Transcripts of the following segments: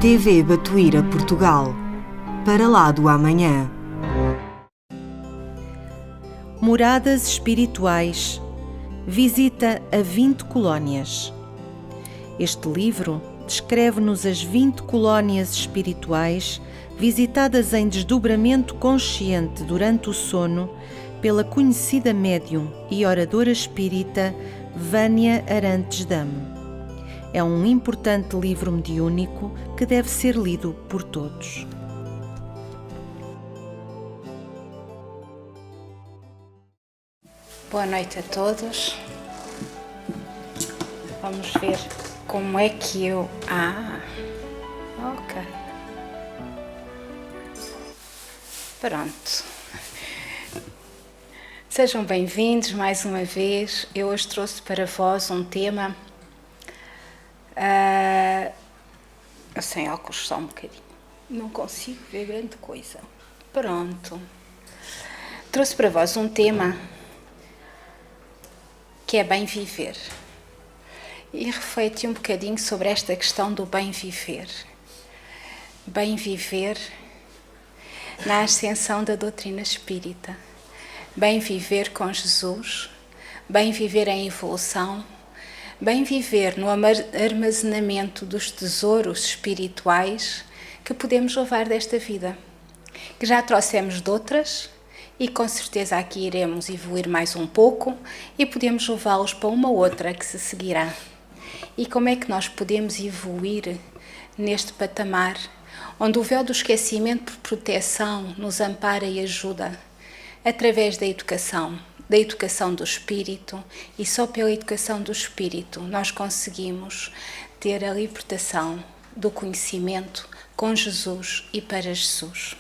TV Batuíra Portugal. Para lá do amanhã. Moradas espirituais. Visita a 20 colónias. Este livro descreve-nos as 20 colónias espirituais visitadas em desdobramento consciente durante o sono pela conhecida médium e oradora espírita Vânia Arantes Dame. É um importante livro mediúnico que deve ser lido por todos. Boa noite a todos. Vamos ver como é que eu... ok. Pronto. Sejam bem-vindos mais uma vez. Eu hoje trouxe para vós um tema... sem óculos só um bocadinho. Não consigo ver grande coisa. Pronto. Trouxe para vós um tema que é bem viver. E refleti um bocadinho sobre esta questão do bem viver. Bem viver na ascensão da doutrina espírita. Bem viver com Jesus. Bem viver em evolução. Bem viver no armazenamento dos tesouros espirituais que podemos levar desta vida. Que já trouxemos de outras e com certeza aqui iremos evoluir mais um pouco e podemos levá-los para uma outra que se seguirá. E como é que nós podemos evoluir neste patamar, onde o véu do esquecimento por proteção nos ampara e ajuda, através da educação do espírito, e só pela educação do espírito nós conseguimos ter a libertação do conhecimento com Jesus e para Jesus.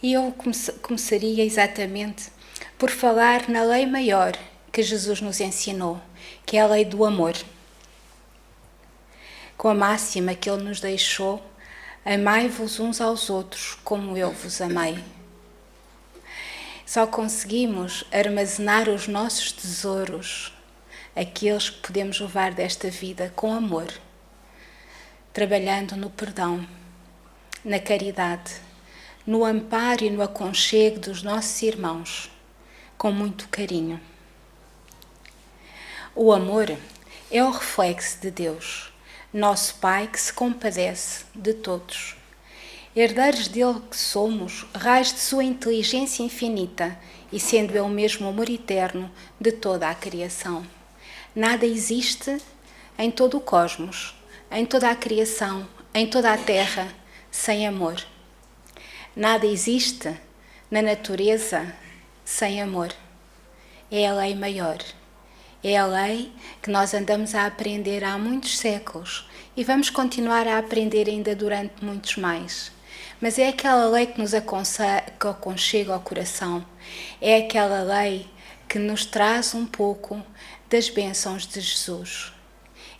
E eu começaria exatamente por falar na lei maior que Jesus nos ensinou, que é a lei do amor. Com a máxima que Ele nos deixou: amai-vos uns aos outros como eu vos amei. Só conseguimos armazenar os nossos tesouros, aqueles que podemos levar desta vida, com amor, trabalhando no perdão, na caridade, no amparo e no aconchego dos nossos irmãos, com muito carinho. O amor é o reflexo de Deus, nosso Pai que se compadece de todos. Herdeiros dele que somos, raios de sua inteligência infinita, e sendo ele mesmo o amor eterno de toda a criação. Nada existe em todo o cosmos, em toda a criação, em toda a terra, sem amor. Nada existe na natureza sem amor. É a lei maior. É a lei que nós andamos a aprender há muitos séculos e vamos continuar a aprender ainda durante muitos mais. Mas é aquela lei que nos aconchega ao coração. É aquela lei que nos traz um pouco das bênçãos de Jesus.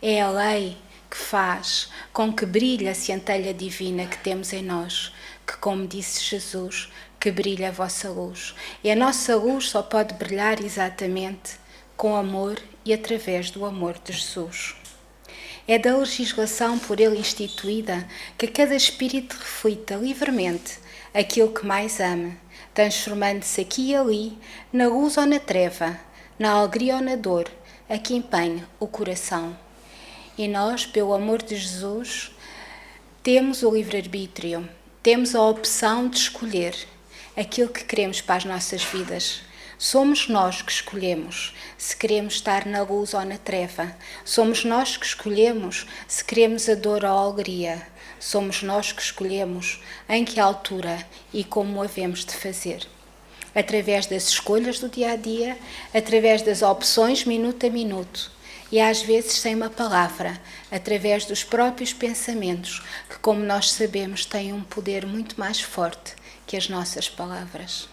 É a lei que faz com que brilhe a centelha divina que temos em nós, que, como disse Jesus, que brilhe a vossa luz. E a nossa luz só pode brilhar exatamente com amor e através do amor de Jesus. É da legislação por ele instituída que cada espírito reflita livremente aquilo que mais ama, transformando-se aqui e ali, na luz ou na treva, na alegria ou na dor, a que empenha o coração. E nós, pelo amor de Jesus, temos o livre-arbítrio, temos a opção de escolher aquilo que queremos para as nossas vidas. Somos nós que escolhemos se queremos estar na luz ou na treva. Somos nós que escolhemos se queremos a dor ou a alegria. Somos nós que escolhemos em que altura e como o havemos de fazer. Através das escolhas do dia-a-dia, através das opções minuto a minuto e às vezes sem uma palavra, através dos próprios pensamentos que, como nós sabemos, têm um poder muito mais forte que as nossas palavras.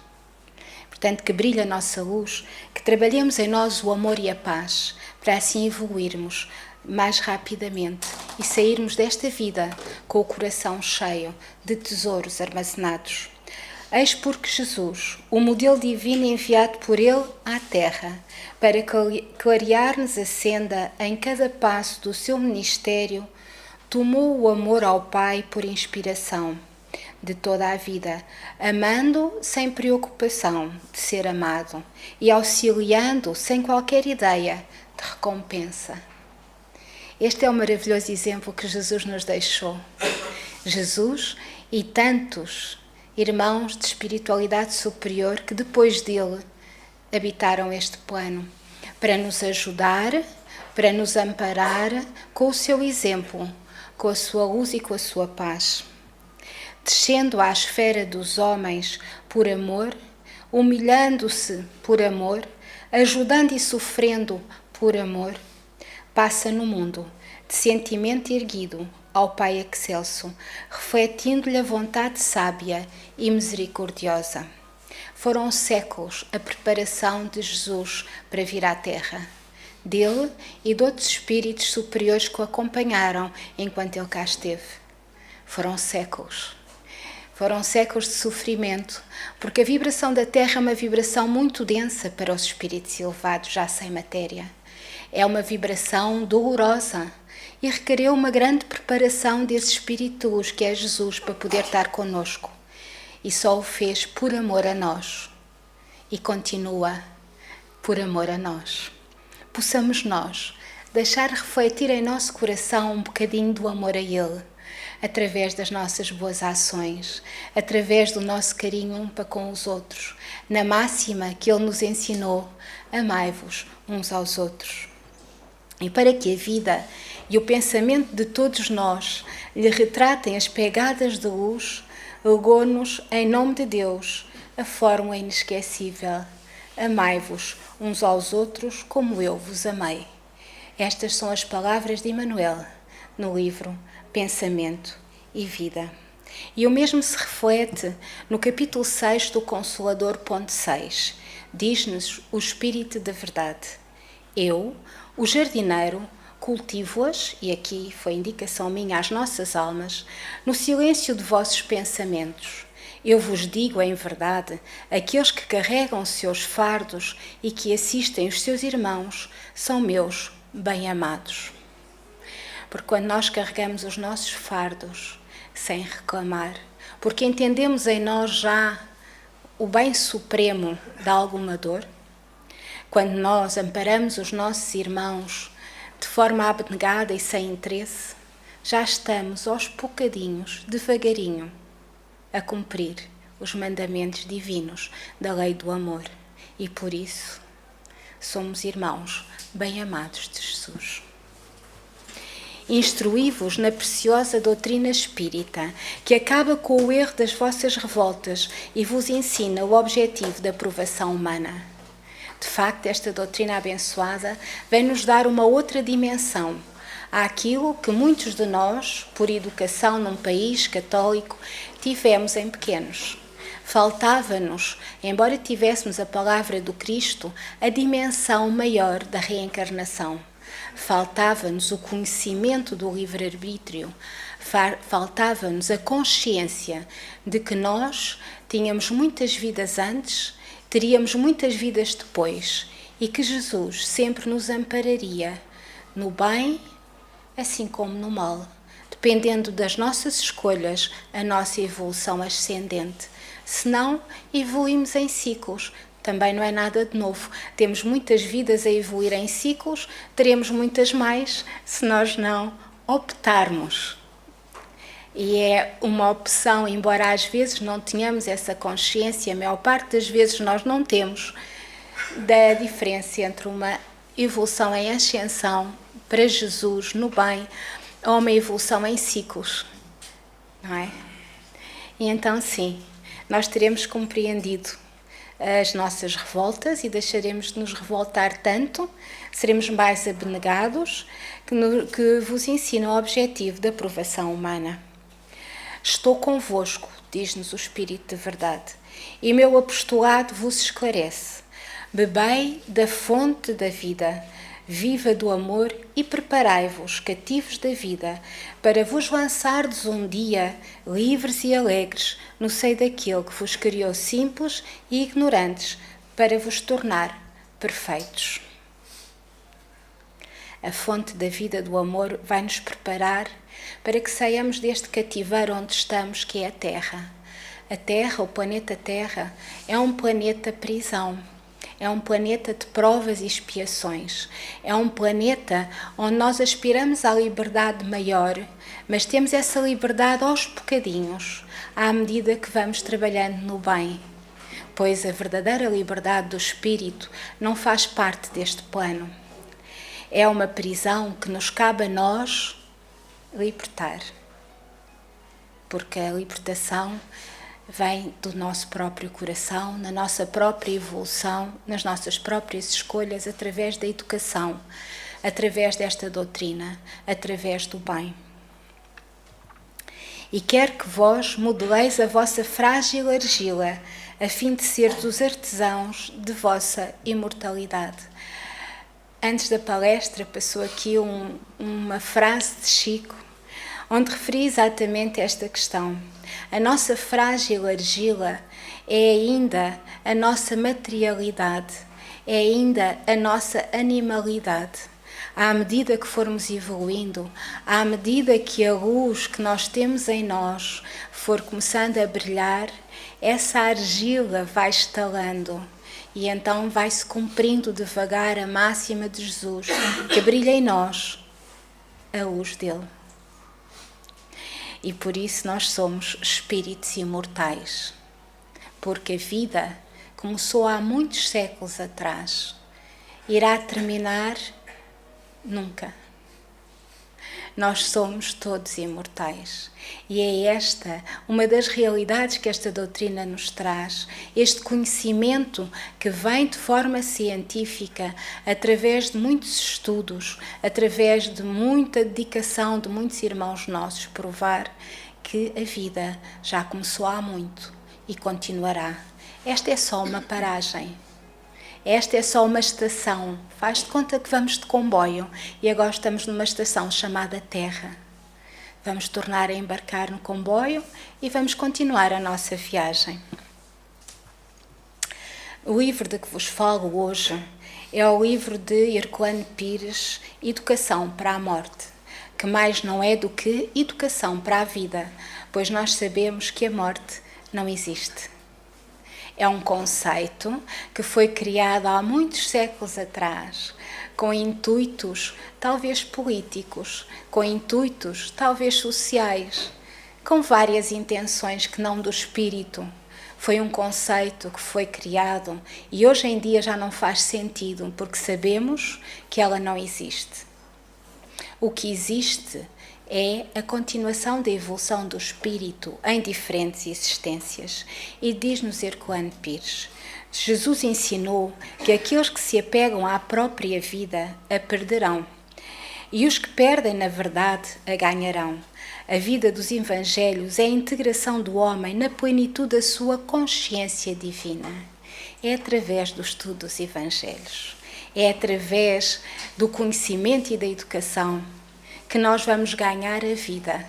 Portanto, que brilhe a nossa luz, que trabalhemos em nós o amor e a paz, para assim evoluirmos mais rapidamente e sairmos desta vida com o coração cheio de tesouros armazenados. Eis porque Jesus, o modelo divino enviado por Ele à Terra, para clarear-nos a senda em cada passo do seu ministério, tomou o amor ao Pai por inspiração de toda a vida, amando sem preocupação de ser amado e auxiliando sem qualquer ideia de recompensa. Este é o maravilhoso exemplo que Jesus nos deixou. Jesus e tantos irmãos de espiritualidade superior que depois dele habitaram este plano, para nos ajudar, para nos amparar com o seu exemplo, com a sua luz e com a sua paz. Descendo à esfera dos homens por amor, humilhando-se por amor, ajudando e sofrendo por amor, passa no mundo de sentimento erguido ao Pai excelso, refletindo-lhe a vontade sábia e misericordiosa. Foram séculos a preparação de Jesus para vir à Terra, dele e de outros espíritos superiores que o acompanharam enquanto ele cá esteve. Foram séculos de sofrimento, porque a vibração da Terra é uma vibração muito densa para os espíritos elevados já sem matéria. É uma vibração dolorosa e requereu uma grande preparação desse espírito de luz que é Jesus para poder estar conosco. E só o fez por amor a nós. E continua por amor a nós. Possamos nós deixar refletir em nosso coração um bocadinho do amor a Ele, através das nossas boas ações, através do nosso carinho um para com os outros, na máxima que Ele nos ensinou: amai-vos uns aos outros. E para que a vida e o pensamento de todos nós lhe retratem as pegadas de luz, legou-nos, em nome de Deus, a fórmula inesquecível: amai-vos uns aos outros como eu vos amei. Estas são as palavras de Emmanuel no livro Pensamento e Vida. E o mesmo se reflete no capítulo 6 do Consolador, ponto 6. Diz-nos o Espírito da Verdade: eu, o jardineiro, cultivo-as, e aqui foi indicação minha às nossas almas, no silêncio de vossos pensamentos. Eu vos digo em verdade, aqueles que carregam seus fardos e que assistem os seus irmãos são meus bem-amados. Porque quando nós carregamos os nossos fardos sem reclamar, porque entendemos em nós já o bem supremo de alguma dor, quando nós amparamos os nossos irmãos de forma abnegada e sem interesse, já estamos aos bocadinhos, devagarinho, a cumprir os mandamentos divinos da lei do amor. E por isso somos irmãos bem-amados de Jesus. Instruí-vos na preciosa doutrina espírita, que acaba com o erro das vossas revoltas e vos ensina o objetivo da aprovação humana. De facto, esta doutrina abençoada vem-nos dar uma outra dimensão àquilo que muitos de nós, por educação num país católico, tivemos em pequenos. Faltava-nos, embora tivéssemos a palavra do Cristo, a dimensão maior da reencarnação. Faltava-nos o conhecimento do livre-arbítrio, faltava-nos a consciência de que nós tínhamos muitas vidas antes, teríamos muitas vidas depois e que Jesus sempre nos ampararia no bem, assim como no mal, dependendo das nossas escolhas, a nossa evolução ascendente. Se não, evoluímos em ciclos. Também não é nada de novo. Temos muitas vidas a evoluir em ciclos, teremos muitas mais se nós não optarmos. E é uma opção, embora às vezes não tenhamos essa consciência, a maior parte das vezes nós não temos, da diferença entre uma evolução em ascensão para Jesus, no bem, ou uma evolução em ciclos, não é? E então sim, nós teremos compreendido as nossas revoltas e deixaremos de nos revoltar tanto, seremos mais abnegados, que vos ensina o objetivo da aprovação humana. Estou convosco, diz-nos o Espírito de Verdade, e meu apostolado vos esclarece. Bebei da fonte da vida, viva do amor e preparai-vos, cativos da vida, para vos lançardes um dia, livres e alegres, no seio daquele que vos criou simples e ignorantes, para vos tornar perfeitos. A fonte da vida do amor vai nos preparar para que saiamos deste cativeiro onde estamos, que é a Terra. A Terra, o planeta Terra, é um planeta prisão. É um planeta de provas e expiações. É um planeta onde nós aspiramos à liberdade maior, mas temos essa liberdade aos bocadinhos, à medida que vamos trabalhando no bem. Pois a verdadeira liberdade do espírito não faz parte deste plano. É uma prisão que nos cabe a nós libertar. Porque a libertação vem do nosso próprio coração, na nossa própria evolução, nas nossas próprias escolhas, através da educação, através desta doutrina, através do bem. E quero que vós modeleis a vossa frágil argila, a fim de ser os artesãos de vossa imortalidade. Antes da palestra passou aqui uma frase de Chico, onde referia exatamente esta questão. A nossa frágil argila é ainda a nossa materialidade, é ainda a nossa animalidade. À medida que formos evoluindo, à medida que a luz que nós temos em nós for começando a brilhar, essa argila vai estalando e então vai-se cumprindo devagar a máxima de Jesus, que brilha em nós a luz dele. E por isso nós somos espíritos imortais, porque a vida começou há muitos séculos atrás, irá terminar nunca. Nós somos todos imortais e é esta uma das realidades que esta doutrina nos traz, este conhecimento que vem de forma científica, através de muitos estudos, através de muita dedicação de muitos irmãos nossos, provar que a vida já começou há muito e continuará. Esta é só uma paragem. Esta é só uma estação. Faz de conta que vamos de comboio e agora estamos numa estação chamada Terra. Vamos tornar a embarcar no comboio e vamos continuar a nossa viagem. O livro de que vos falo hoje é o livro de Herculano Pires, Educação para a Morte, que mais não é do que educação para a vida, pois nós sabemos que a morte não existe. É um conceito que foi criado há muitos séculos atrás, com intuitos talvez políticos, com intuitos talvez sociais, com várias intenções que não do espírito. Foi um conceito que foi criado e hoje em dia já não faz sentido, porque sabemos que ela não existe. O que existe é a continuação da evolução do espírito em diferentes existências. E diz-nos Herculano Pires, Jesus ensinou que aqueles que se apegam à própria vida a perderão, e os que perdem, na verdade, a ganharão. A vida dos evangelhos é a integração do homem na plenitude da sua consciência divina. É através do estudo dos evangelhos, é através do conhecimento e da educação que nós vamos ganhar a vida,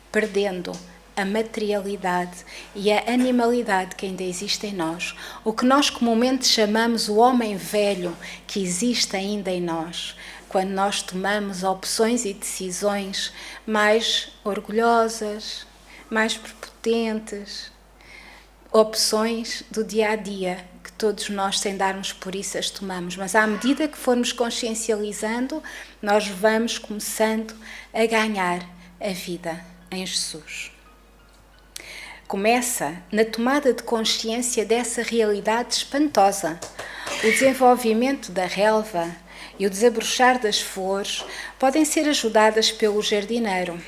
perdendo a materialidade e a animalidade que ainda existe em nós, o que nós comumente chamamos o homem velho que existe ainda em nós, quando nós tomamos opções e decisões mais orgulhosas, mais prepotentes, opções do dia-a-dia, que todos nós, sem darmos por isso, as tomamos. Mas à medida que formos consciencializando, nós vamos começando a ganhar a vida em Jesus. Começa na tomada de consciência dessa realidade espantosa. O desenvolvimento da relva e o desabrochar das flores podem ser ajudadas pelo jardineiro,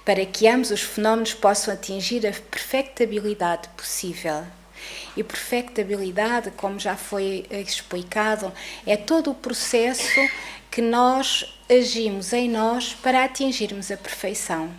para que ambos os fenómenos possam atingir a perfectibilidade possível. E perfectibilidade, como já foi explicado, é todo o processo que nós agimos em nós para atingirmos a perfeição.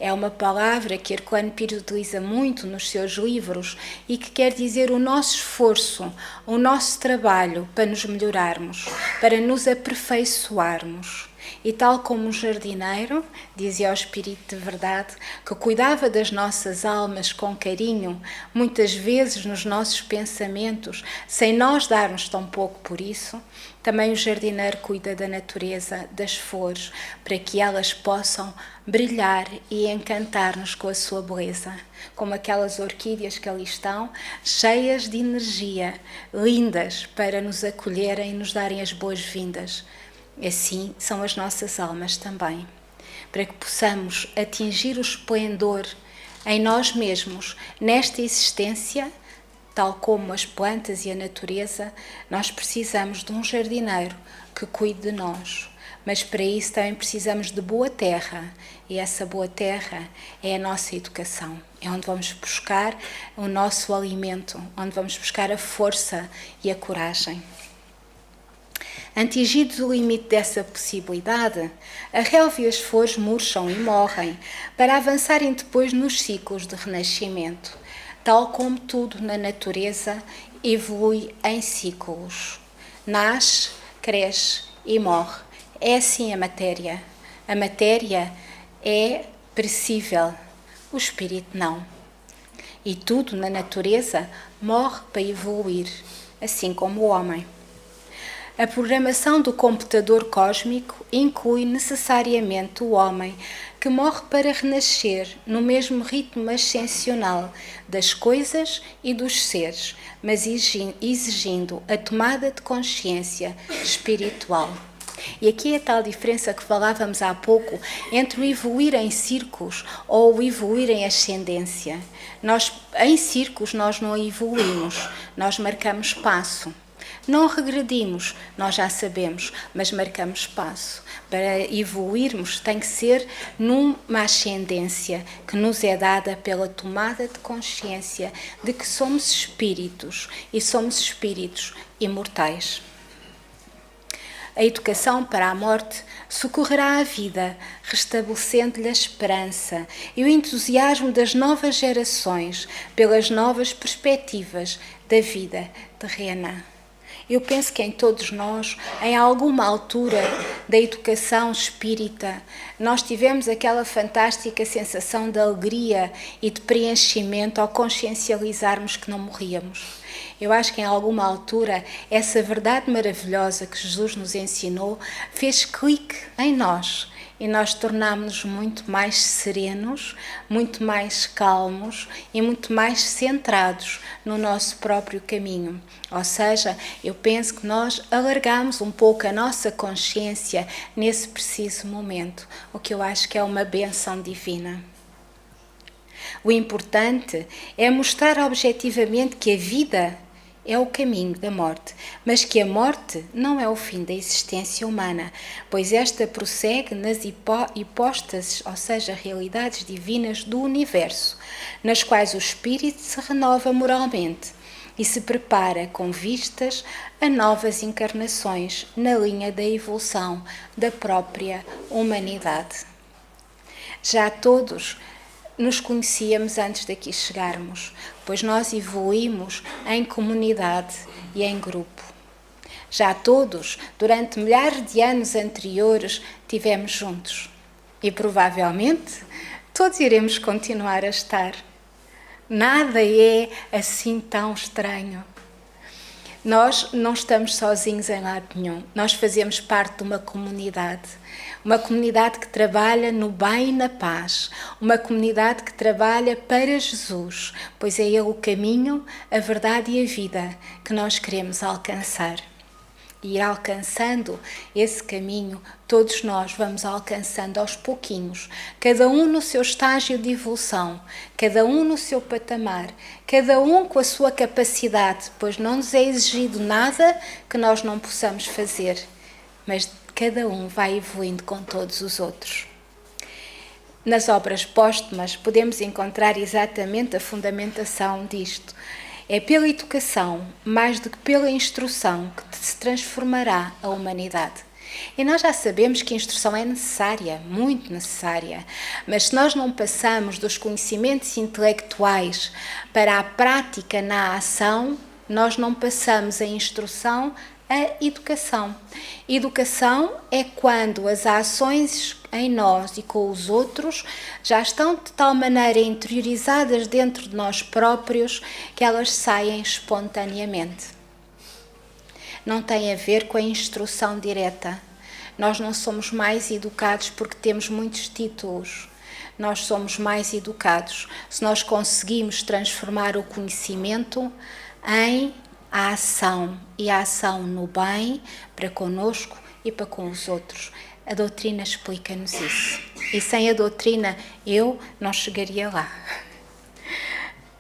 É uma palavra que Herculano Pires utiliza muito nos seus livros e que quer dizer o nosso esforço, o nosso trabalho para nos melhorarmos, para nos aperfeiçoarmos. E tal como um jardineiro, dizia o Espírito de Verdade, que cuidava das nossas almas com carinho, muitas vezes nos nossos pensamentos, sem nós darmos tão pouco por isso, também o jardineiro cuida da natureza, das flores, para que elas possam brilhar e encantar-nos com a sua beleza, como aquelas orquídeas que ali estão, cheias de energia, lindas para nos acolherem e nos darem as boas-vindas. Assim são as nossas almas também, para que possamos atingir o esplendor em nós mesmos, nesta existência, tal como as plantas e a natureza. Nós precisamos de um jardineiro que cuide de nós, mas para isso também precisamos de boa terra, e essa boa terra é a nossa educação, é onde vamos buscar o nosso alimento, onde vamos buscar a força e a coragem. Atingidos o limite dessa possibilidade, a relva e as flores murcham e morrem para avançarem depois nos ciclos de renascimento, tal como tudo na natureza evolui em ciclos. Nasce, cresce e morre. É assim a matéria. A matéria é perecível, o espírito não. E tudo na natureza morre para evoluir, assim como o homem. A programação do computador cósmico inclui necessariamente o homem, que morre para renascer no mesmo ritmo ascensional das coisas e dos seres, mas exigindo a tomada de consciência espiritual. E aqui é a tal diferença que falávamos há pouco entre o evoluir em círculos ou o evoluir em ascendência. Em círculos nós não evoluímos, nós marcamos passo. Não regredimos, nós já sabemos, mas marcamos passo. Para evoluirmos tem que ser numa ascendência que nos é dada pela tomada de consciência de que somos espíritos e somos espíritos imortais. A educação para a morte socorrerá a vida, restabelecendo-lhe a esperança e o entusiasmo das novas gerações pelas novas perspectivas da vida terrena. Eu penso que em todos nós, em alguma altura da educação espírita, nós tivemos aquela fantástica sensação de alegria e de preenchimento ao consciencializarmos que não morríamos. Eu acho que em alguma altura essa verdade maravilhosa que Jesus nos ensinou fez clique em nós. E nós tornámos-nos muito mais serenos, muito mais calmos e muito mais centrados no nosso próprio caminho. Ou seja, eu penso que nós alargamos um pouco a nossa consciência nesse preciso momento, o que eu acho que é uma bênção divina. O importante é mostrar objetivamente que a vida é o caminho da morte, mas que a morte não é o fim da existência humana, pois esta prossegue nas hipóstases, ou seja, realidades divinas do universo, nas quais o espírito se renova moralmente e se prepara com vistas a novas encarnações na linha da evolução da própria humanidade. Já todos nos conhecíamos antes daqui chegarmos, pois nós evoluímos em comunidade e em grupo. Já todos, durante milhares de anos anteriores, tivemos juntos. E provavelmente todos iremos continuar a estar. Nada é assim tão estranho. Nós não estamos sozinhos em lado nenhum. Nós fazemos parte de uma comunidade que trabalha no bem e na paz, uma comunidade que trabalha para Jesus, pois é Ele o caminho, a verdade e a vida que nós queremos alcançar. E ir alcançando esse caminho, todos nós vamos alcançando aos pouquinhos, cada um no seu estágio de evolução, cada um no seu patamar, cada um com a sua capacidade, pois não nos é exigido nada que nós não possamos fazer, mas cada um vai evoluindo com todos os outros. Nas obras póstumas podemos encontrar exatamente a fundamentação disto. É pela educação, mais do que pela instrução, que se transformará a humanidade. E nós já sabemos que a instrução é necessária, muito necessária, mas se nós não passamos dos conhecimentos intelectuais para a prática na ação, nós não passamos a instrução a educação. Educação é quando as ações em nós e com os outros já estão de tal maneira interiorizadas dentro de nós próprios que elas saem espontaneamente. Não tem a ver com a instrução direta. Nós não somos mais educados porque temos muitos títulos. Nós somos mais educados se nós conseguimos transformar o conhecimento em ação, e a ação no bem para connosco e para com os outros. A doutrina explica-nos isso. E sem a doutrina eu não chegaria lá.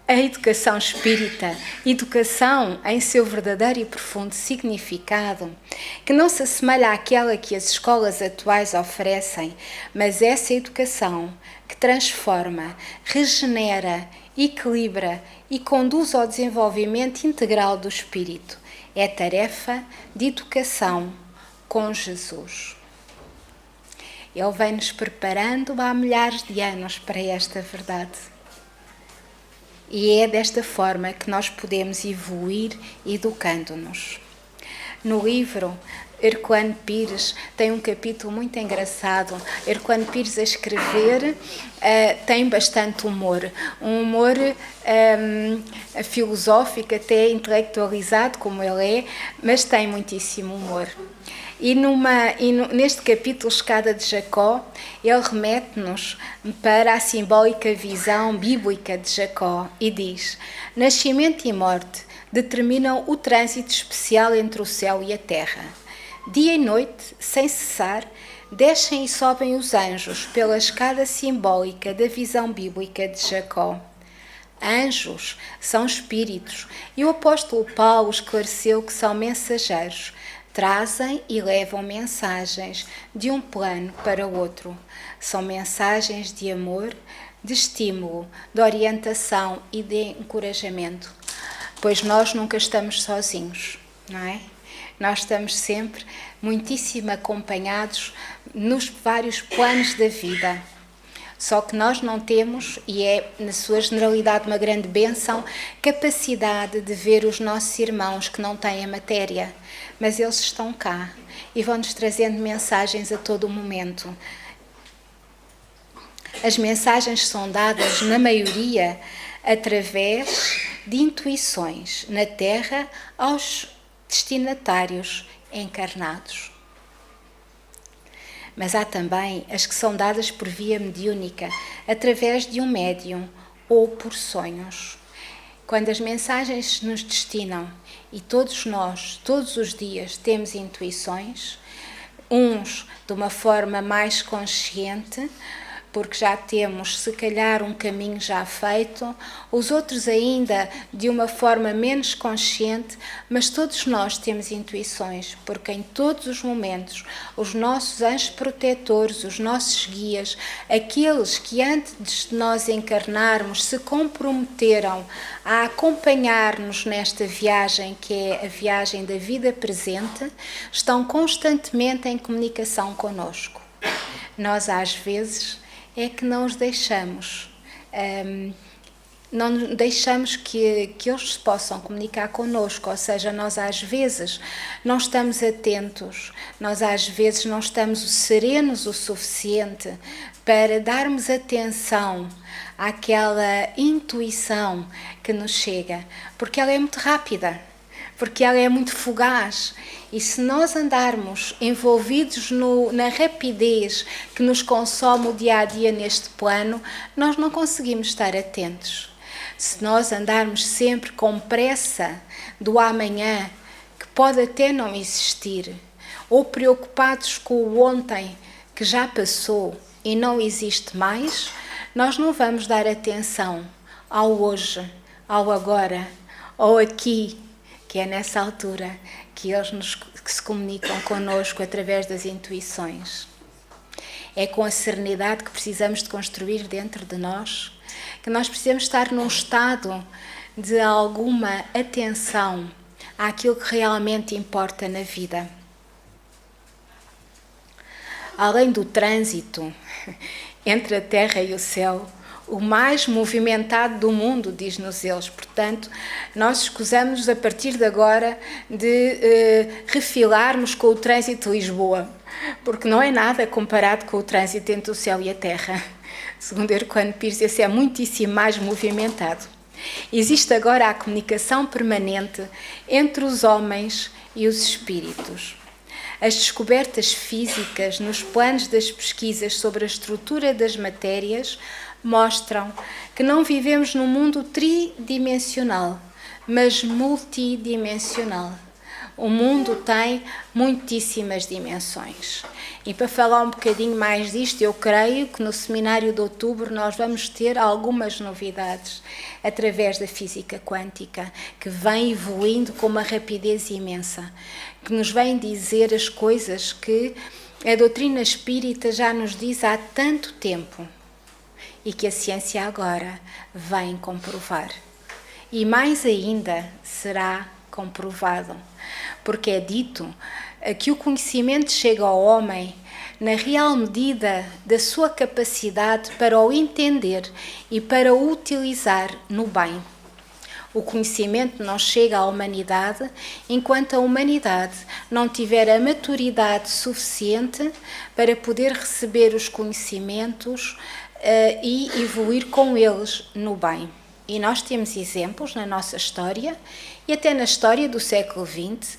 A educação espírita, educação em seu verdadeiro e profundo significado, que não se assemelha àquela que as escolas atuais oferecem, mas essa educação que transforma, regenera, equilibra e conduz ao desenvolvimento integral do espírito, é tarefa de educação com Jesus. Ele vem-nos preparando há milhares de anos para esta verdade. E é desta forma que nós podemos evoluir educando-nos. No livro, Herculano Pires tem um capítulo muito engraçado. Herculano Pires a escrever tem bastante humor. Um humor filosófico, até intelectualizado como ele é, mas tem muitíssimo humor. E neste capítulo, Escada de Jacó, ele remete-nos para a simbólica visão bíblica de Jacó e diz: nascimento e morte determinam o trânsito especial entre o céu e a terra. Dia e noite, sem cessar, descem e sobem os anjos pela escada simbólica da visão bíblica de Jacó. Anjos são espíritos e o apóstolo Paulo esclareceu que são mensageiros. Trazem e levam mensagens de um plano para o outro. São mensagens de amor, de estímulo, de orientação e de encorajamento. Pois nós nunca estamos sozinhos, não é? Nós estamos sempre muitíssimo acompanhados nos vários planos da vida. Só que nós não temos, e é na sua generalidade uma grande bênção, capacidade de ver os nossos irmãos que não têm a matéria. Mas eles estão cá e vão-nos trazendo mensagens a todo o momento. As mensagens são dadas, na maioria, através de intuições na Terra aos destinatários encarnados. Mas há também as que são dadas por via mediúnica, através de um médium ou por sonhos. Quando as mensagens nos destinam, e todos nós, todos os dias, temos intuições, uns de uma forma mais consciente, porque já temos, se calhar, um caminho já feito, os outros ainda de uma forma menos consciente, mas todos nós temos intuições, porque em todos os momentos, os nossos anjos protetores, os nossos guias, aqueles que antes de nós encarnarmos se comprometeram a acompanhar-nos nesta viagem, que é a viagem da vida presente, estão constantemente em comunicação conosco. Nós, às vezes, é que não os deixamos, não deixamos que eles possam comunicar connosco, ou seja, nós às vezes não estamos atentos, nós às vezes não estamos serenos o suficiente para darmos atenção àquela intuição que nos chega, porque ela é muito rápida, porque ela é muito fugaz. E se nós andarmos envolvidos na rapidez que nos consome o dia a dia neste plano, nós não conseguimos estar atentos. Se nós andarmos sempre com pressa do amanhã, que pode até não existir, ou preocupados com o ontem que já passou e não existe mais, nós não vamos dar atenção ao hoje, ao agora, ao aqui, que é nessa altura que eles que se comunicam connosco através das intuições. É com a serenidade que precisamos de construir dentro de nós, que nós precisamos estar num estado de alguma atenção àquilo que realmente importa na vida. Além do trânsito entre a terra e o céu, o mais movimentado do mundo, diz-nos eles. Portanto, nós escusamos a partir de agora de refilarmos com o trânsito de Lisboa, porque não é nada comparado com o trânsito entre o céu e a terra. Segundo Herculano Pires, esse é muitíssimo mais movimentado. Existe agora a comunicação permanente entre os homens e os espíritos. As descobertas físicas nos planos das pesquisas sobre a estrutura das matérias mostram que não vivemos num mundo tridimensional, mas multidimensional. O mundo tem muitíssimas dimensões. E para falar um bocadinho mais disto, eu creio que no seminário de outubro nós vamos ter algumas novidades através da física quântica, que vem evoluindo com uma rapidez imensa, que nos vem dizer as coisas que a doutrina espírita já nos diz há tanto tempo e que a ciência agora vem comprovar. E mais ainda será comprovado, porque é dito que o conhecimento chega ao homem na real medida da sua capacidade para o entender e para o utilizar no bem. O conhecimento não chega à humanidade enquanto a humanidade não tiver a maturidade suficiente para poder receber os conhecimentos e evoluir com eles no bem. E nós temos exemplos na nossa história e até na história do século XX,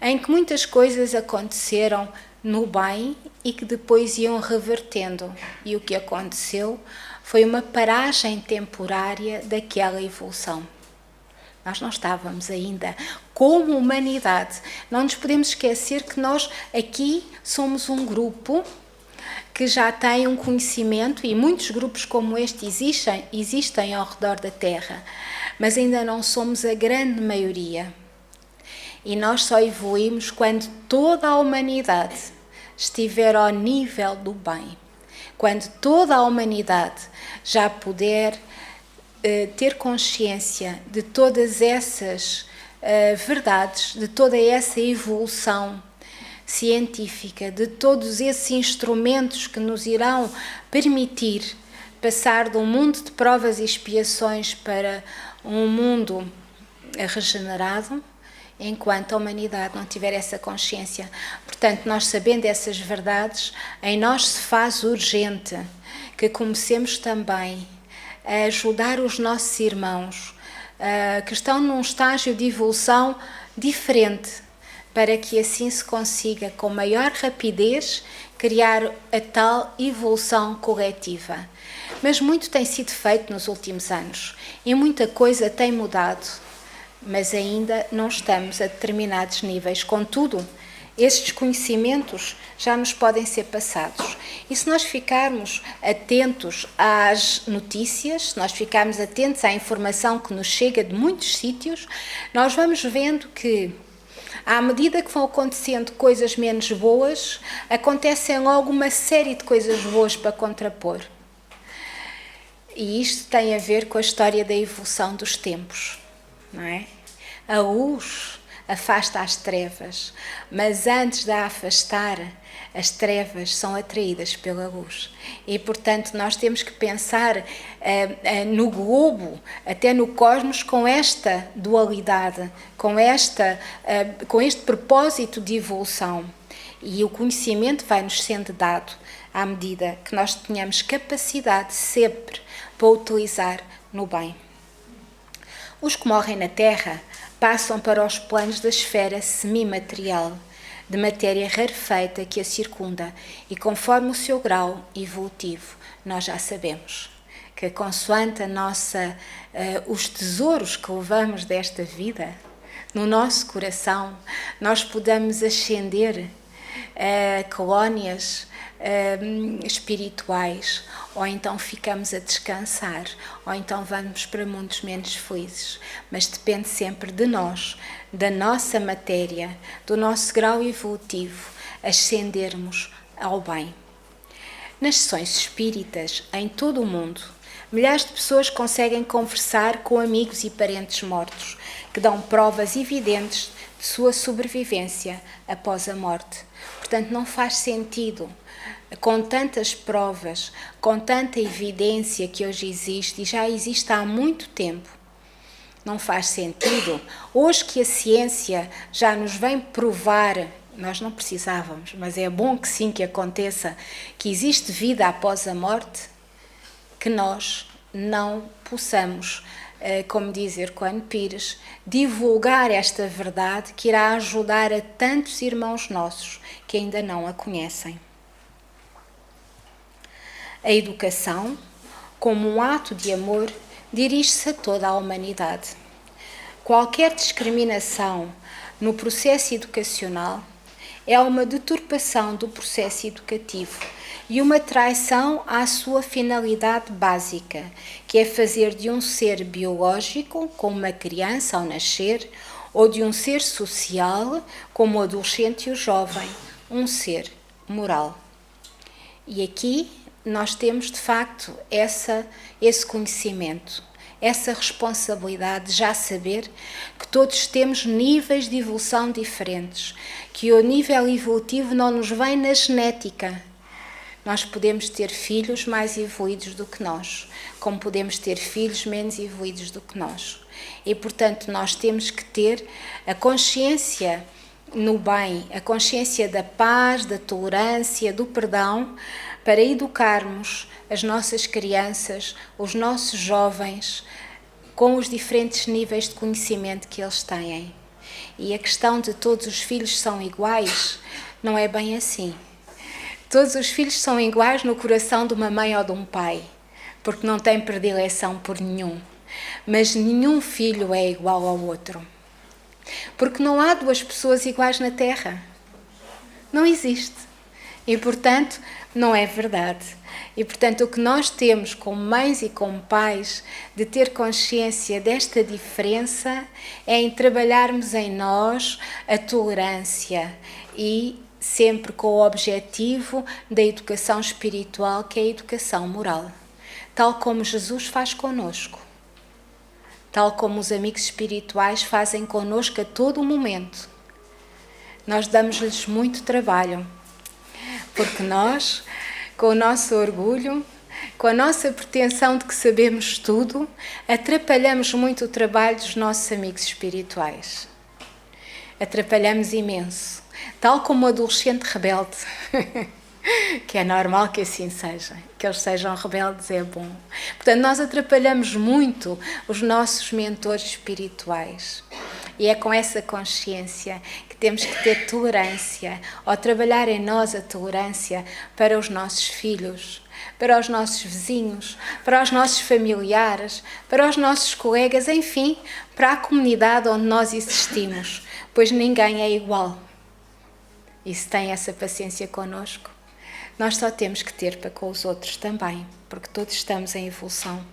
em que muitas coisas aconteceram no bem e que depois iam revertendo. E o que aconteceu foi uma paragem temporária daquela evolução. Nós não estávamos ainda como humanidade. Não nos podemos esquecer que nós aqui somos um grupo que já tem um conhecimento, e muitos grupos como este existem ao redor da Terra, mas ainda não somos a grande maioria. E nós só evoluímos quando toda a humanidade estiver ao nível do bem, quando toda a humanidade já puder ter consciência de todas essas verdades, de toda essa evolução científica, de todos esses instrumentos que nos irão permitir passar de um mundo de provas e expiações para um mundo regenerado, enquanto a humanidade não tiver essa consciência. Portanto, nós sabendo essas verdades, em nós se faz urgente que comecemos também a ajudar os nossos irmãos que estão num estágio de evolução diferente, para que assim se consiga, com maior rapidez, criar a tal evolução coletiva. Mas muito tem sido feito nos últimos anos e muita coisa tem mudado, mas ainda não estamos a determinados níveis. Contudo, estes conhecimentos já nos podem ser passados. E se nós ficarmos atentos às notícias, se nós ficarmos atentos à informação que nos chega de muitos sítios, nós vamos vendo que, à medida que vão acontecendo coisas menos boas, acontecem logo uma série de coisas boas para contrapor. E isto tem a ver com a história da evolução dos tempos, não é? A luz afasta as trevas, mas antes de a afastar, as trevas são atraídas pela luz. E, portanto, nós temos que pensar no globo, até no cosmos, com esta dualidade, com este propósito de evolução. E o conhecimento vai-nos sendo dado à medida que nós tenhamos capacidade sempre para utilizar no bem. Os que morrem na Terra passam para os planos da esfera semimaterial, de matéria rarefeita que a circunda, e conforme o seu grau evolutivo, nós já sabemos que, consoante os tesouros que levamos desta vida, no nosso coração, nós podemos ascender a colónias espirituais, ou então ficamos a descansar, ou então vamos para mundos menos felizes. Mas depende sempre de nós, da nossa matéria, do nosso grau evolutivo, ascendermos ao bem. Nas sessões espíritas, em todo o mundo, milhares de pessoas conseguem conversar com amigos e parentes mortos, que dão provas evidentes de sua sobrevivência após a morte. Portanto, não faz sentido com tantas provas, com tanta evidência que hoje existe e já existe há muito tempo. Não faz sentido. Hoje que a ciência já nos vem provar, nós não precisávamos, mas é bom que sim que aconteça, que existe vida após a morte, que nós não possamos, como diz Herculano Pires, divulgar esta verdade que irá ajudar a tantos irmãos nossos que ainda não a conhecem. A educação, como um ato de amor, dirige-se a toda a humanidade. Qualquer discriminação no processo educacional é uma deturpação do processo educativo e uma traição à sua finalidade básica, que é fazer de um ser biológico, como uma criança ao nascer, ou de um ser social, como o adolescente e o jovem, um ser moral. E aqui nós temos, de facto, esse conhecimento, essa responsabilidade de já saber que todos temos níveis de evolução diferentes, que o nível evolutivo não nos vem na genética. Nós podemos ter filhos mais evoluídos do que nós, como podemos ter filhos menos evoluídos do que nós. E, portanto, nós temos que ter a consciência no bem, a consciência da paz, da tolerância, do perdão, para educarmos as nossas crianças, os nossos jovens, com os diferentes níveis de conhecimento que eles têm. E a questão de todos os filhos são iguais, não é bem assim. Todos os filhos são iguais no coração de uma mãe ou de um pai, porque não têm predileção por nenhum. Mas nenhum filho é igual ao outro. Porque não há duas pessoas iguais na Terra. Não existe. E, portanto, não é verdade. E, portanto, o que nós temos como mães e como pais de ter consciência desta diferença é em trabalharmos em nós a tolerância e sempre com o objetivo da educação espiritual, que é a educação moral. Tal como Jesus faz connosco. Tal como os amigos espirituais fazem connosco a todo o momento. Nós damos-lhes muito trabalho. Porque nós, com o nosso orgulho, com a nossa pretensão de que sabemos tudo, atrapalhamos muito o trabalho dos nossos amigos espirituais. Atrapalhamos imenso. Tal como o adolescente rebelde, que é normal que assim seja, que eles sejam rebeldes é bom. Portanto, nós atrapalhamos muito os nossos mentores espirituais. E é com essa consciência que temos que ter tolerância, ou trabalhar em nós a tolerância para os nossos filhos, para os nossos vizinhos, para os nossos familiares, para os nossos colegas, enfim, para a comunidade onde nós existimos, pois ninguém é igual. E se tem essa paciência connosco, nós só temos que ter para com os outros também, porque todos estamos em evolução.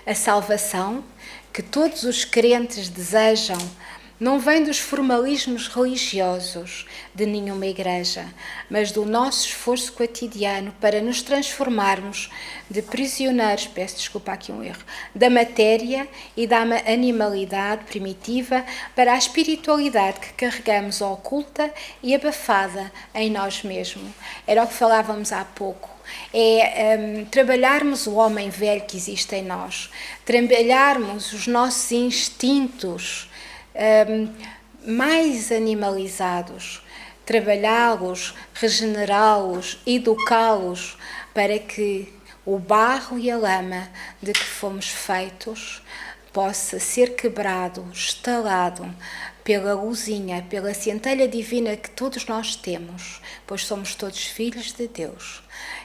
A salvação que todos os crentes desejam não vem dos formalismos religiosos de nenhuma igreja, mas do nosso esforço cotidiano para nos transformarmos de prisioneiros, peço desculpa aqui um erro, da matéria e da animalidade primitiva para a espiritualidade que carregamos oculta e abafada em nós mesmos. Era o que falávamos há pouco. É trabalharmos o homem velho que existe em nós, trabalharmos os nossos instintos mais animalizados, trabalhá-los, regenerá-los, educá-los para que o barro e a lama de que fomos feitos possa ser quebrado, estalado pela luzinha, pela centelha divina que todos nós temos, pois somos todos filhos de Deus,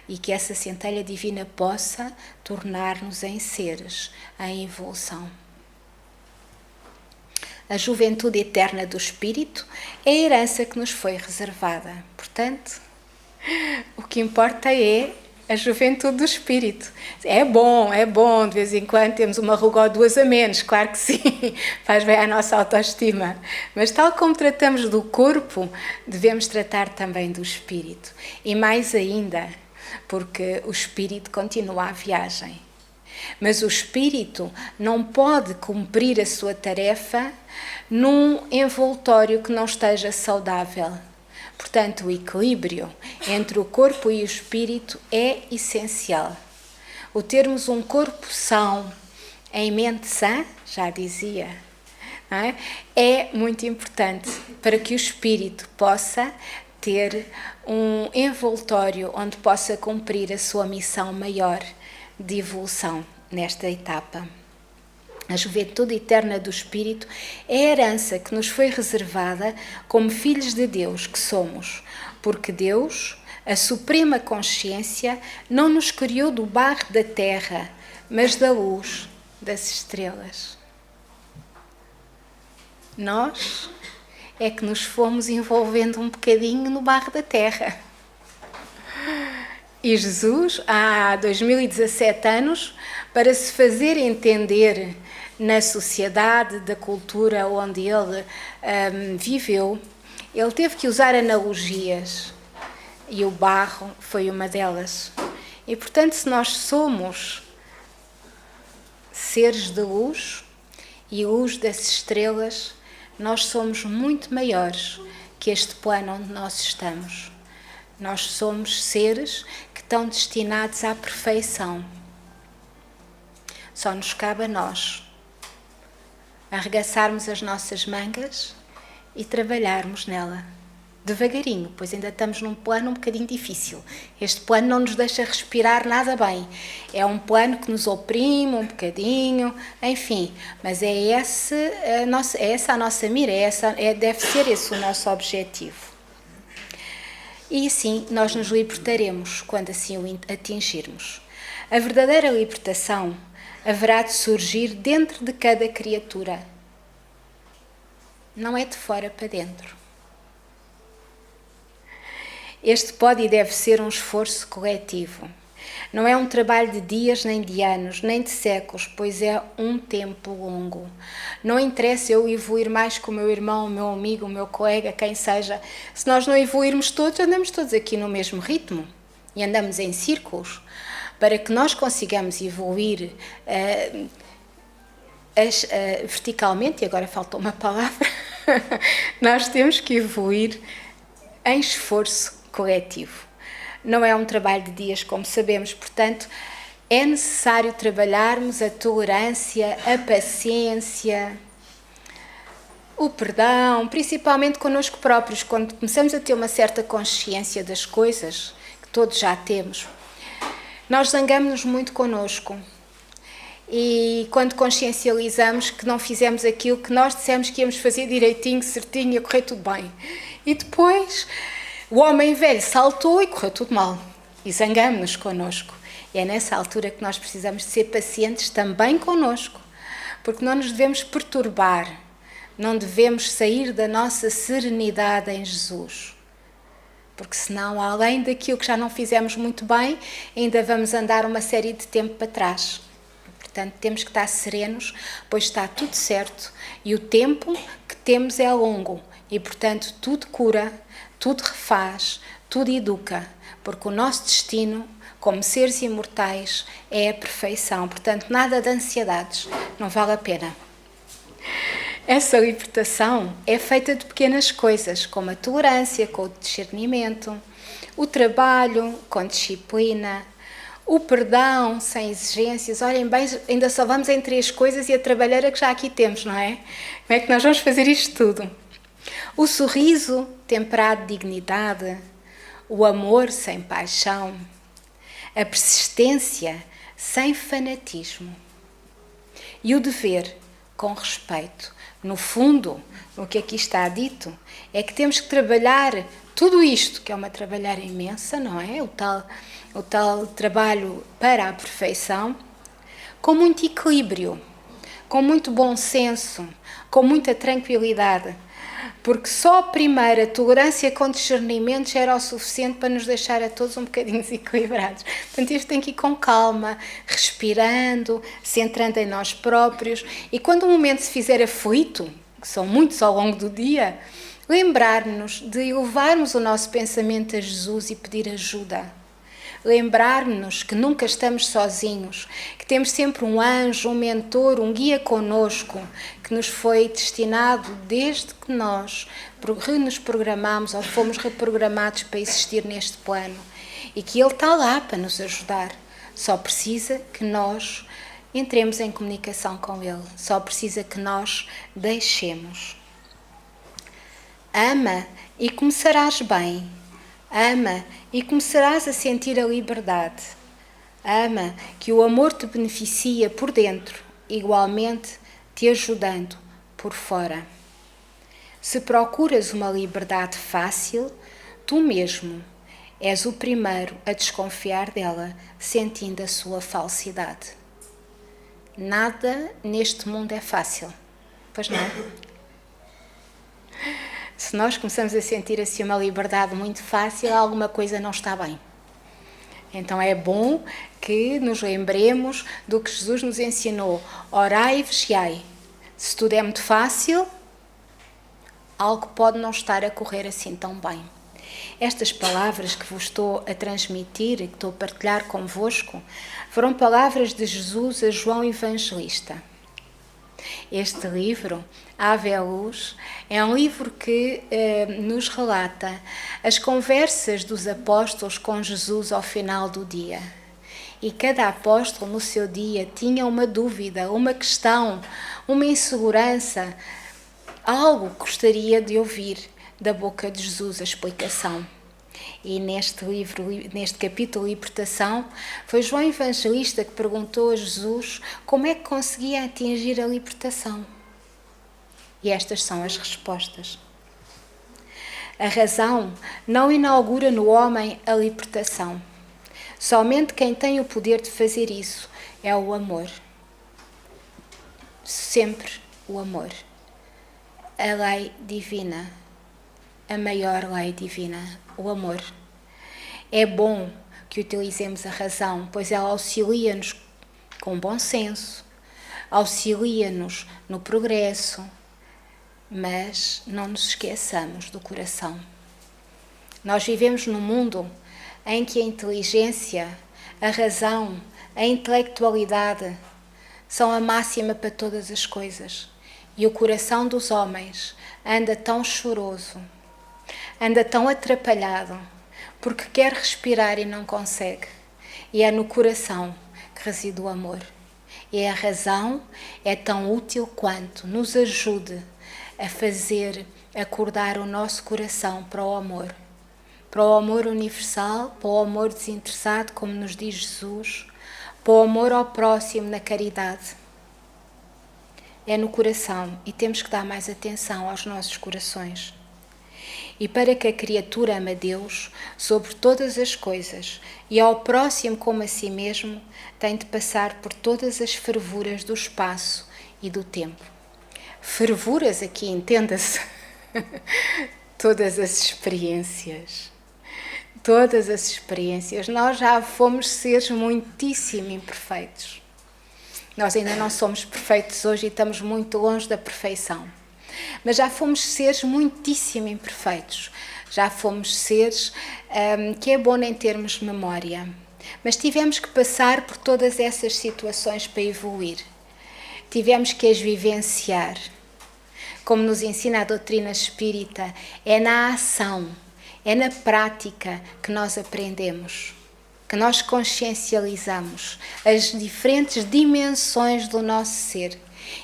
e que essa centelha divina possa tornar-nos em seres em evolução. A juventude eterna do Espírito é a herança que nos foi reservada. Portanto, o que importa é a juventude do Espírito. É bom, de vez em quando temos uma ruga ou duas a menos, claro que sim, faz bem à nossa autoestima. Mas tal como tratamos do corpo, devemos tratar também do Espírito. E mais ainda, porque o Espírito continua a viagem. Mas o Espírito não pode cumprir a sua tarefa num envoltório que não esteja saudável, Portanto, o equilíbrio entre o corpo e o espírito é essencial. O termos um corpo são em mente sã, já dizia, não é muito importante para que o espírito possa ter um envoltório onde possa cumprir a sua missão maior de evolução nesta etapa. A juventude eterna do Espírito é a herança que nos foi reservada como filhos de Deus que somos, porque Deus, a suprema consciência, não nos criou do barro da terra, mas da luz das estrelas. Nós é que nos fomos envolvendo um bocadinho no barro da terra. E Jesus, há 2017 anos, para se fazer entender na sociedade, da cultura onde ele viveu, ele teve que usar analogias e o barro foi uma delas. E, portanto, se nós somos seres de luz e luz das estrelas, nós somos muito maiores que este plano onde nós estamos. Nós somos seres que estão destinados à perfeição. Só nos cabe a nós arregaçarmos as nossas mangas e trabalharmos nela, devagarinho, pois ainda estamos num plano um bocadinho difícil. Este plano não nos deixa respirar nada bem. É um plano que nos oprime um bocadinho, enfim, mas é essa a nossa mira, deve ser esse o nosso objetivo. E assim nós nos libertaremos quando assim o atingirmos. A verdadeira libertação haverá de surgir dentro de cada criatura. Não é de fora para dentro. Este pode e deve ser um esforço coletivo. Não é um trabalho de dias, nem de anos, nem de séculos, pois é um tempo longo. Não interessa eu evoluir mais que o meu irmão, o meu amigo, o meu colega, quem seja. Se nós não evoluirmos todos, andamos todos aqui no mesmo ritmo e andamos em círculos. Para que nós consigamos evoluir verticalmente, e agora faltou uma palavra, nós temos que evoluir em esforço coletivo. Não é um trabalho de dias, como sabemos, portanto, é necessário trabalharmos a tolerância, a paciência, o perdão, principalmente connosco próprios, quando começamos a ter uma certa consciência das coisas, que todos já temos. Nós zangamos-nos muito connosco e quando consciencializamos que não fizemos aquilo que nós dissemos que íamos fazer direitinho, certinho, ia correr tudo bem. E depois o homem velho saltou e correu tudo mal. E zangamos-nos connosco. E é nessa altura que nós precisamos de ser pacientes também connosco, porque não nos devemos perturbar, não devemos sair da nossa serenidade em Jesus. Porque senão, além daquilo que já não fizemos muito bem, ainda vamos andar uma série de tempo para trás. Portanto, temos que estar serenos, pois está tudo certo e o tempo que temos é longo. E, portanto, tudo cura, tudo refaz, tudo educa. Porque o nosso destino, como seres imortais, é a perfeição. Portanto, nada de ansiedades, não vale a pena. Essa libertação é feita de pequenas coisas, como a tolerância, com o discernimento, o trabalho com disciplina, o perdão sem exigências. Olhem bem, ainda só vamos em 3 coisas e a trabalheira que já aqui temos, não é? Como é que nós vamos fazer isto tudo? O sorriso temperado de dignidade, o amor sem paixão, a persistência sem fanatismo e o dever com respeito. No fundo, o que aqui está dito é que temos que trabalhar tudo isto, que é uma trabalhar imensa, não é? O tal trabalho para a perfeição, com muito equilíbrio, com muito bom senso, com muita tranquilidade, porque só a primeira tolerância com discernimento já era o suficiente para nos deixar a todos um bocadinho desequilibrados. Portanto, isto tem que ir com calma, respirando, centrando em nós próprios, e quando um momento se fizer aflito, que são muitos ao longo do dia, lembrar-nos de elevarmos o nosso pensamento a Jesus e pedir ajuda. lembrar-nos que nunca estamos sozinhos, que temos sempre um anjo, um mentor, um guia conosco, que nos foi destinado desde que nós nos programamos ou fomos reprogramados para existir neste plano, e que Ele está lá para nos ajudar. Só precisa que nós entremos em comunicação com Ele, só precisa que nós deixemos. Ama e começarás bem. Ama e começarás a sentir a liberdade. Ama que o amor te beneficia por dentro, igualmente te ajudando por fora. Se procuras uma liberdade fácil, tu mesmo és o primeiro a desconfiar dela, sentindo a sua falsidade. Nada neste mundo é fácil, pois não? Se nós começamos a sentir assim uma liberdade muito fácil, alguma coisa não está bem. Então é bom que nos lembremos do que Jesus nos ensinou. Orai e vigiai. Se tudo é muito fácil, algo pode não estar a correr assim tão bem. Estas palavras que vos estou a transmitir e que estou a partilhar convosco foram palavras de Jesus a João Evangelista. Este livro, Ave à Luz, é um livro que nos relata as conversas dos apóstolos com Jesus ao final do dia. E cada apóstolo no seu dia tinha uma dúvida, uma questão, uma insegurança, algo que gostaria de ouvir da boca de Jesus, a explicação. E neste livro, neste capítulo Libertação, foi João Evangelista que perguntou a Jesus como é que conseguia atingir a libertação. E estas são as respostas. A razão não inaugura no homem a libertação. Somente quem tem o poder de fazer isso é o amor. Sempre o amor. A lei divina, a maior lei divina, o amor. É bom que utilizemos a razão, pois ela auxilia-nos com bom senso, auxilia-nos no progresso, mas não nos esqueçamos do coração. Nós vivemos num mundo em que a inteligência, a razão, a intelectualidade são a máxima para todas as coisas. E o coração dos homens anda tão choroso, anda tão atrapalhado, porque quer respirar e não consegue. E é no coração que reside o amor. E a razão é tão útil quanto nos ajude a fazer acordar o nosso coração para o amor universal, para o amor desinteressado, como nos diz Jesus, para o amor ao próximo na caridade. É no coração e temos que dar mais atenção aos nossos corações. E para que a criatura ame a Deus sobre todas as coisas e ao próximo como a si mesmo, tem de passar por todas as fervuras do espaço e do tempo. Fervuras aqui, entenda-se, todas as experiências. Todas as experiências. Nós já fomos seres muitíssimo imperfeitos. Nós ainda não somos perfeitos hoje e estamos muito longe da perfeição. Mas já fomos seres muitíssimo imperfeitos. Já fomos seres que é bom nem termos memória. Mas tivemos que passar por todas essas situações para evoluir. Tivemos que as vivenciar. Como nos ensina a doutrina espírita, é na ação, é na prática que nós aprendemos, que nós consciencializamos as diferentes dimensões do nosso ser.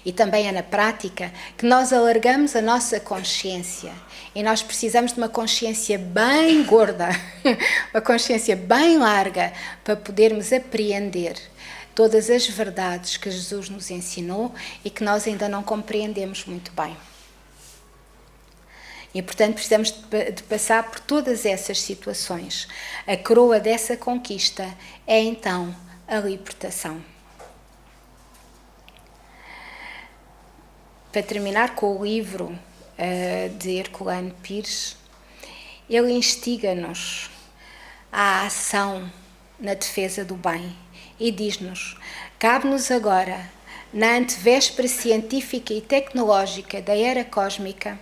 E também é na prática que nós alargamos a nossa consciência. E nós precisamos de uma consciência bem gorda, uma consciência bem larga, para podermos apreender todas as verdades que Jesus nos ensinou e que nós ainda não compreendemos muito bem. E, portanto, precisamos de passar por todas essas situações. A coroa dessa conquista é, então, a libertação. Para terminar com o livro de Herculano Pires, ele instiga-nos à ação na defesa do bem e diz-nos: cabe-nos agora, na antevéspera científica e tecnológica da era cósmica,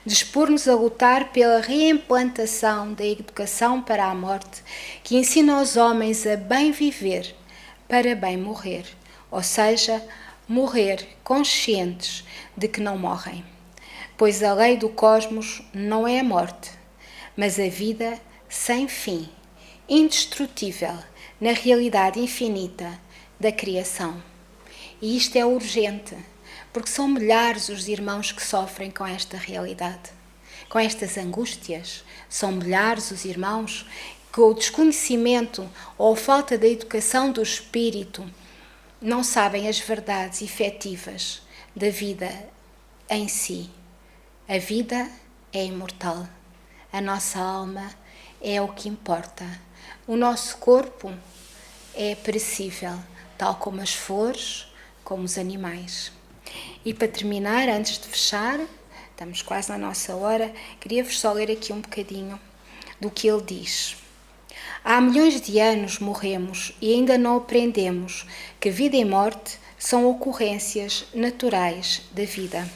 dispor-nos a lutar pela reimplantação da educação para a morte, que ensina aos homens a bem viver para bem morrer, ou seja, morrer conscientes de que não morrem. Pois a lei do cosmos não é a morte, mas a vida sem fim, indestrutível na realidade infinita da criação. E isto é urgente, porque são milhares os irmãos que sofrem com esta realidade, com estas angústias. São milhares os irmãos que o desconhecimento ou a falta da educação do espírito não sabem as verdades efetivas da vida em si. A vida é imortal. A nossa alma é o que importa. O nosso corpo é perecível, tal como as flores, como os animais. E para terminar, antes de fechar, estamos quase na nossa hora, queria-vos só ler aqui um bocadinho do que ele diz. Há milhões de anos morremos e ainda não aprendemos que vida e morte são ocorrências naturais da vida.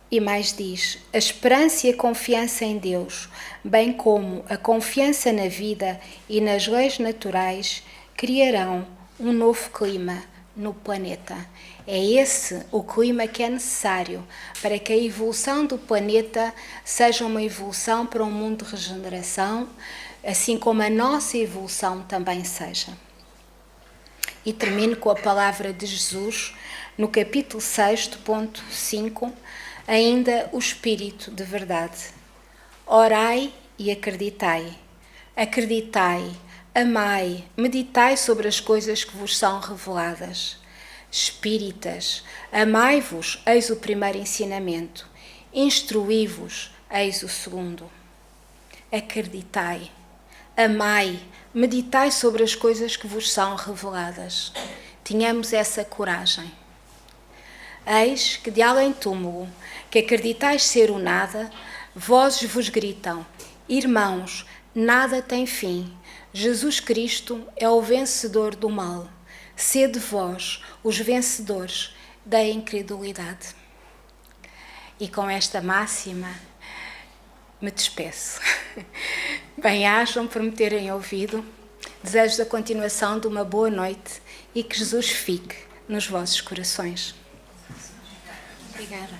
E mais diz, a esperança e a confiança em Deus, bem como a confiança na vida e nas leis naturais, criarão um novo clima no planeta. É esse o clima que é necessário para que a evolução do planeta seja uma evolução para um mundo de regeneração, assim como a nossa evolução também seja. E termino com a palavra de Jesus, no capítulo 6, ponto 5, ainda o Espírito de verdade. Orai e acreditai. Acreditai, amai, meditai sobre as coisas que vos são reveladas. Espíritas, amai-vos, eis o primeiro ensinamento. Instruí-vos, eis o segundo. Acreditai, amai, meditai sobre as coisas que vos são reveladas. Tenhamos essa coragem. Eis que de além túmulo, que acreditais ser o nada, vozes vos gritam, irmãos, nada tem fim, Jesus Cristo é o vencedor do mal, sede vós os vencedores da incredulidade. E com esta máxima me despeço. Bem-ajam por me terem ouvido, desejo a continuação de uma boa noite e que Jesus fique nos vossos corações. Obrigada.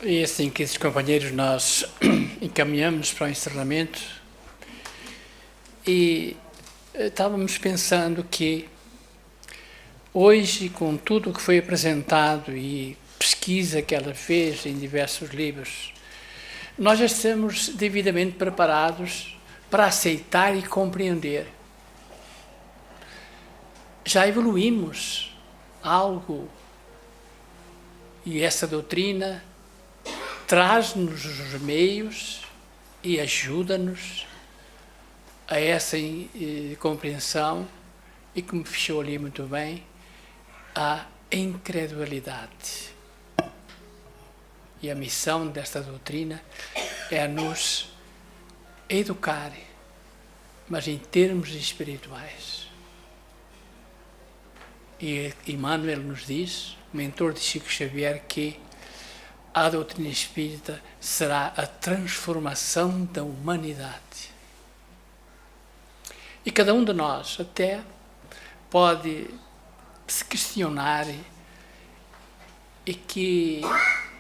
E assim, queridos companheiros, nós encaminhamos para o encerramento e estávamos pensando que hoje, com tudo o que foi apresentado e pesquisa que ela fez em diversos livros, nós já estamos devidamente preparados para aceitar e compreender. Já evoluímos algo e essa doutrina traz-nos os meios e ajuda-nos a essa compreensão e, como fechou ali muito bem, a incredulidade. E a missão desta doutrina é nos educar, mas em termos espirituais. E Emmanuel nos diz, mentor de Chico Xavier, que a doutrina espírita será a transformação da humanidade. E cada um de nós até pode se questionar e que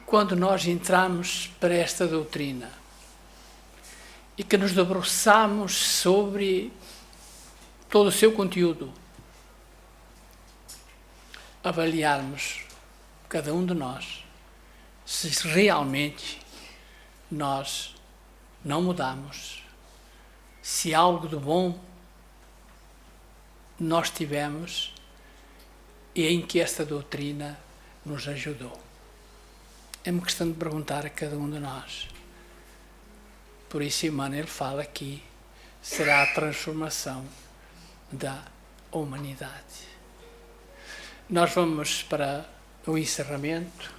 quando nós entramos para esta doutrina e que nos debruçamos sobre todo o seu conteúdo, avaliarmos, cada um de nós, se realmente nós não mudamos, se algo de bom nós tivemos e em que esta doutrina nos ajudou. É uma questão de perguntar a cada um de nós. Por isso Emmanuel fala aqui, será a transformação da humanidade. Nós vamos para o encerramento.